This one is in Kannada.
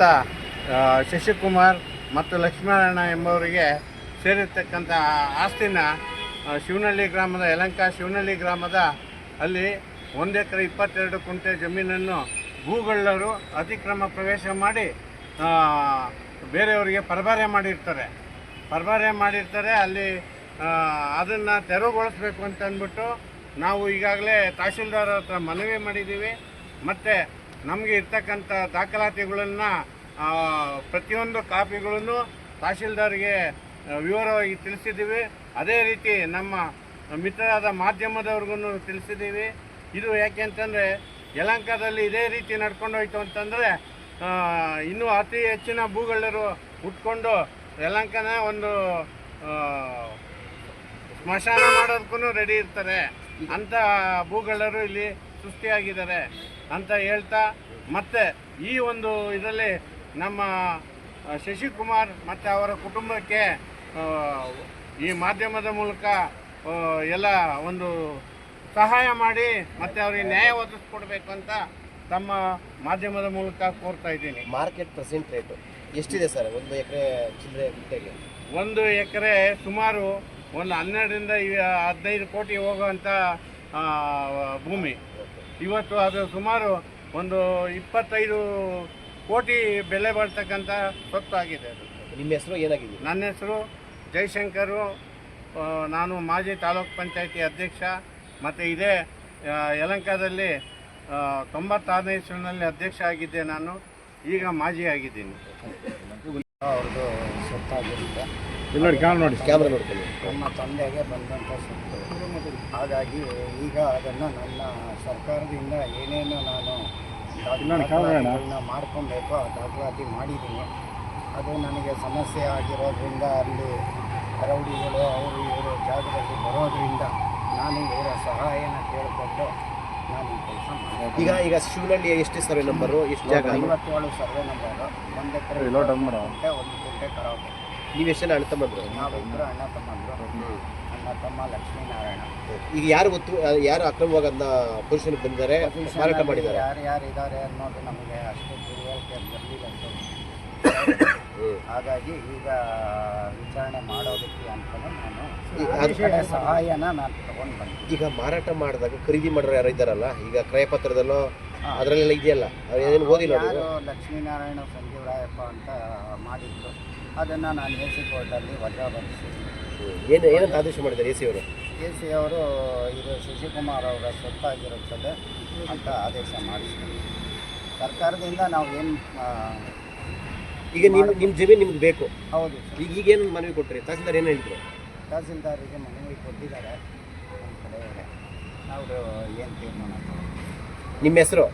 ಶ್ರೀಯುತ ಶಶಿಕುಮಾರ್ ಮತ್ತು ಲಕ್ಷ್ಮೀನಾರಾಯಣ ಎಂಬವರಿಗೆ ಸೇರಿರ್ತಕ್ಕಂಥ ಆಸ್ತಿನ ಶಿವನಹಳ್ಳಿ ಗ್ರಾಮದ ಯಲಂಕ ಶಿವನಹಳ್ಳಿ ಗ್ರಾಮದ ಅಲ್ಲಿ 1 ಎಕರೆ 22 ಕುಂಟೆ ಜಮೀನನ್ನು ಭೂಗಳ್ಳರು ಅತಿಕ್ರಮ ಪ್ರವೇಶ ಮಾಡಿ ಬೇರೆಯವರಿಗೆ ಪರಭಾರೆ ಮಾಡಿರ್ತಾರೆ. ಅಲ್ಲಿ ಅದನ್ನು ತೆರವುಗೊಳಿಸಬೇಕು ಅಂತ ಅಂದ್ಬಿಟ್ಟು ನಾವು ಈಗಾಗಲೇ ತಹಶೀಲ್ದಾರ್ ಹತ್ರ ಮನವಿ ಮಾಡಿದ್ದೀವಿ. ಮತ್ತು ನಮಗೆ ಇರ್ತಕ್ಕಂಥ ದಾಖಲಾತಿಗಳನ್ನು ಪ್ರತಿಯೊಂದು ಕಾಪಿಗಳನ್ನು ತಹಶೀಲ್ದಾರ್ಗೆ ವಿವರವಾಗಿ ತಿಳಿಸಿದ್ದೀವಿ. ಅದೇ ರೀತಿ ನಮ್ಮ ಮಿತ್ರರಾದ ಮಾಧ್ಯಮದವ್ರಿಗೂ ತಿಳಿಸಿದ್ದೀವಿ. ಇದು ಯಾಕೆ ಅಂತಂದರೆ ಯಲಹಂಕದಲ್ಲಿ ಇದೇ ರೀತಿ ನಡ್ಕೊಂಡು ಹೋಯ್ತು ಅಂತಂದರೆ ಇನ್ನೂ ಅತಿ ಹೆಚ್ಚಿನ ಭೂಗಳ್ಳರು ಹುಟ್ಕೊಂಡು ಯಲಹಂಕನ ಒಂದು ಸ್ಮಶಾನ ಮಾಡೋದಕ್ಕೂ ರೆಡಿ ಇರ್ತಾರೆ. ಅಂಥ ಭೂಗಳ್ಳರು ಇಲ್ಲಿ ಸೃಷ್ಟಿಯಾಗಿದ್ದಾರೆ ಅಂತ ಹೇಳ್ತಾ, ಮತ್ತು ಈ ಒಂದು ಇದರಲ್ಲಿ ನಮ್ಮ ಶಶಿಕುಮಾರ್ ಮತ್ತು ಅವರ ಕುಟುಂಬಕ್ಕೆ ಈ ಮಾಧ್ಯಮದ ಮೂಲಕ ಎಲ್ಲ ಒಂದು ಸಹಾಯ ಮಾಡಿ ಮತ್ತು ಅವರಿಗೆ ನ್ಯಾಯ ಒದಗಿಸ್ಕೊಡ್ಬೇಕು ಅಂತ ತಮ್ಮ ಮಾಧ್ಯಮದ ಮೂಲಕ ಕೋರ್ತಾ ಇದ್ದೀನಿ. ಮಾರ್ಕೆಟ್ ಪ್ರೆಸೆಂಟ್ ರೇಟು ಎಷ್ಟಿದೆ ಸರ್ 1 ಎಕರೆ ಚಿಲ್ಲರೆ ಗುಂಟೆಗೆ? 1 ಎಕರೆ ಸುಮಾರು ಒಂದು 12ರಿಂದ 15 ಕೋಟಿ ಹೋಗುವಂಥ ಭೂಮಿ. ಇವತ್ತು ಅದು ಸುಮಾರು ಒಂದು 25 ಕೋಟಿ ಬೆಲೆ ಬರ್ತಕ್ಕಂಥ ಸ್ವತ್ತು ಆಗಿದೆ. ಅದು ನಿಮ್ಮ ಹೆಸರು ಏನಾಗಿದೆ? ನನ್ನ ಹೆಸರು ಜಯಶಂಕರು. ನಾನು ಮಾಜಿ ತಾಲೂಕ್ ಪಂಚಾಯತಿ ಅಧ್ಯಕ್ಷ ಮತ್ತು ಇದೇ ಯಲಹಂಕದಲ್ಲಿ 96ನೇ ಇಸ್ವಿನಲ್ಲಿ ಅಧ್ಯಕ್ಷ ಆಗಿದ್ದೆ. ನಾನು ಈಗ ಮಾಜಿ ಆಗಿದ್ದೀನಿ. ಅವ್ರದ್ದು ಸೊತ್ತಾಗಿರುತ್ತೆ. ಕ್ಯಾಮ್ರಾ ನೋಡ್ಕೊಳ್ಳಿ. ನಮ್ಮ ತಂದೆಗೆ ಬಂದಂಥ ಸೊತ್ತು. ಹಾಗಾಗಿ ಈಗ ಅದನ್ನು ನನ್ನ ಸರ್ಕಾರದಿಂದ ಏನೇನು ನಾನು ದಾಖಲಾತಿಗಳನ್ನ ಮಾಡ್ಕೊಬೇಕು ಆ ದಾಖಲಾತಿ ಮಾಡಿದ್ದೀನಿ. ಅದು ನನಗೆ ಸಮಸ್ಯೆ ಆಗಿರೋದ್ರಿಂದ ಅಲ್ಲಿ ರೌಡಿಗಳು ಅವರು ಇವರು ಜಾಗದಲ್ಲಿ ಬರೋದ್ರಿಂದ ನಾನು ಇವರ ಸಹಾಯನ ಕೇಳಿಕೊಂಡು ನಾನು ಈ ಕೆಲಸ ಮಾಡಿದೆ. ಈಗ ಶಿವನಹಳ್ಳಿ ಎಷ್ಟು ಸರ್ವೆ ನಂಬರು, ಎಷ್ಟು ಜಾಗ? 57 ಸರ್ವೆ ನಂಬರು, 1 ಎಕರೆ 1 ಕುಂಟೆ ಕರಾವಳಿ. ನೀವು ಎಷ್ಟು ಜನ ಅಣ್ಣ ತಮ್ಮಂದ್ರು? ನಾವಿಬ್ಬರು ಅಣ್ಣ ತಮ್ಮಂದರು. ಅಣ್ಣ ತಮ್ಮ ಲಕ್ಷ್ಮೀನಾರಾಯಣ. ಈಗ ಯಾರು ಅಕ್ರಮವಾಗಿ ಅದನ್ನ ಪೊಸಿಷನ್ಗೆ ಬಂದಿದ್ದಾರೆ, ಮಾರಾಟ ಮಾಡಿದ್ದಾರೆ? ಯಾರು ಇದ್ದಾರೆ ಅನ್ನೋದು ನಮಗೆ ಅಷ್ಟು ತಿಳುವಳಿಕೆ ಬರಲಿಲ್ಲ. ಹಾಗಾಗಿ ಈಗ ವಿಚಾರಣೆ ಮಾಡೋದಕ್ಕೆ ಅಂತಲೇ ನಾನು ಸಹಾಯನ ನಾನು ತಗೊಂಡು ಬಂದೆ. ಈಗ ಮಾರಾಟ ಮಾಡಿದಾಗ ಖರೀದಿ ಮಾಡೋರು ಯಾರು ಇದ್ದಾರಲ್ಲ, ಈಗ ಕ್ರಯಪತ್ರದಲ್ಲೋ ಅದರಲ್ಲೆಲ್ಲ ಇದೆಯಲ್ಲ, ಏನು ಓದಿಲ್ಲ? ಯಾರು ಲಕ್ಷ್ಮೀನಾರಾಯಣ ಸಂಜೀವರಾಯಪ್ಪ ಅಂತ ಮಾಡಿದ್ರು, ಅದನ್ನು ನಾನು ಎ ಸಿ ಕೋರ್ಟಲ್ಲಿ ವಜಾಗೊಳಿಸಿದ್ದೀನಿ. ಏನಂತ ಆದೇಶ ಮಾಡಿದ್ದಾರೆ ಎ ಸಿ ಅವರು? ಇದು ಶಶಿಕುಮಾರ್ ಅವರ ಸೊತ್ತಾಗಿರುತ್ತದೆ ಅಂತ ಆದೇಶ ಮಾಡಿಸ್ತೀನಿ. ಸರ್ಕಾರದಿಂದ ನಾವು ಏನು ಈಗ ನಿಮ್ಮ ಜಮೀನು ನಿಮ್ಗೆ ಬೇಕು? ಹೌದು. ಈಗೇನು ಮನವಿ ಕೊಟ್ಟರೆ ತಹಸೀಲ್ದಾರ್ ಏನು ಹೇಳಿದ್ರು? ತಹಸೀಲ್ದಾರಿಗೆ ಮನವಿ ಕೊಟ್ಟಿದ್ದಾರೆ. ನಮ್ಮ ಕಡೆ ಅವರು ಏನು ತೀರ್ಮಾನ? ನಿಮ್ಮ ಹೆಸರು?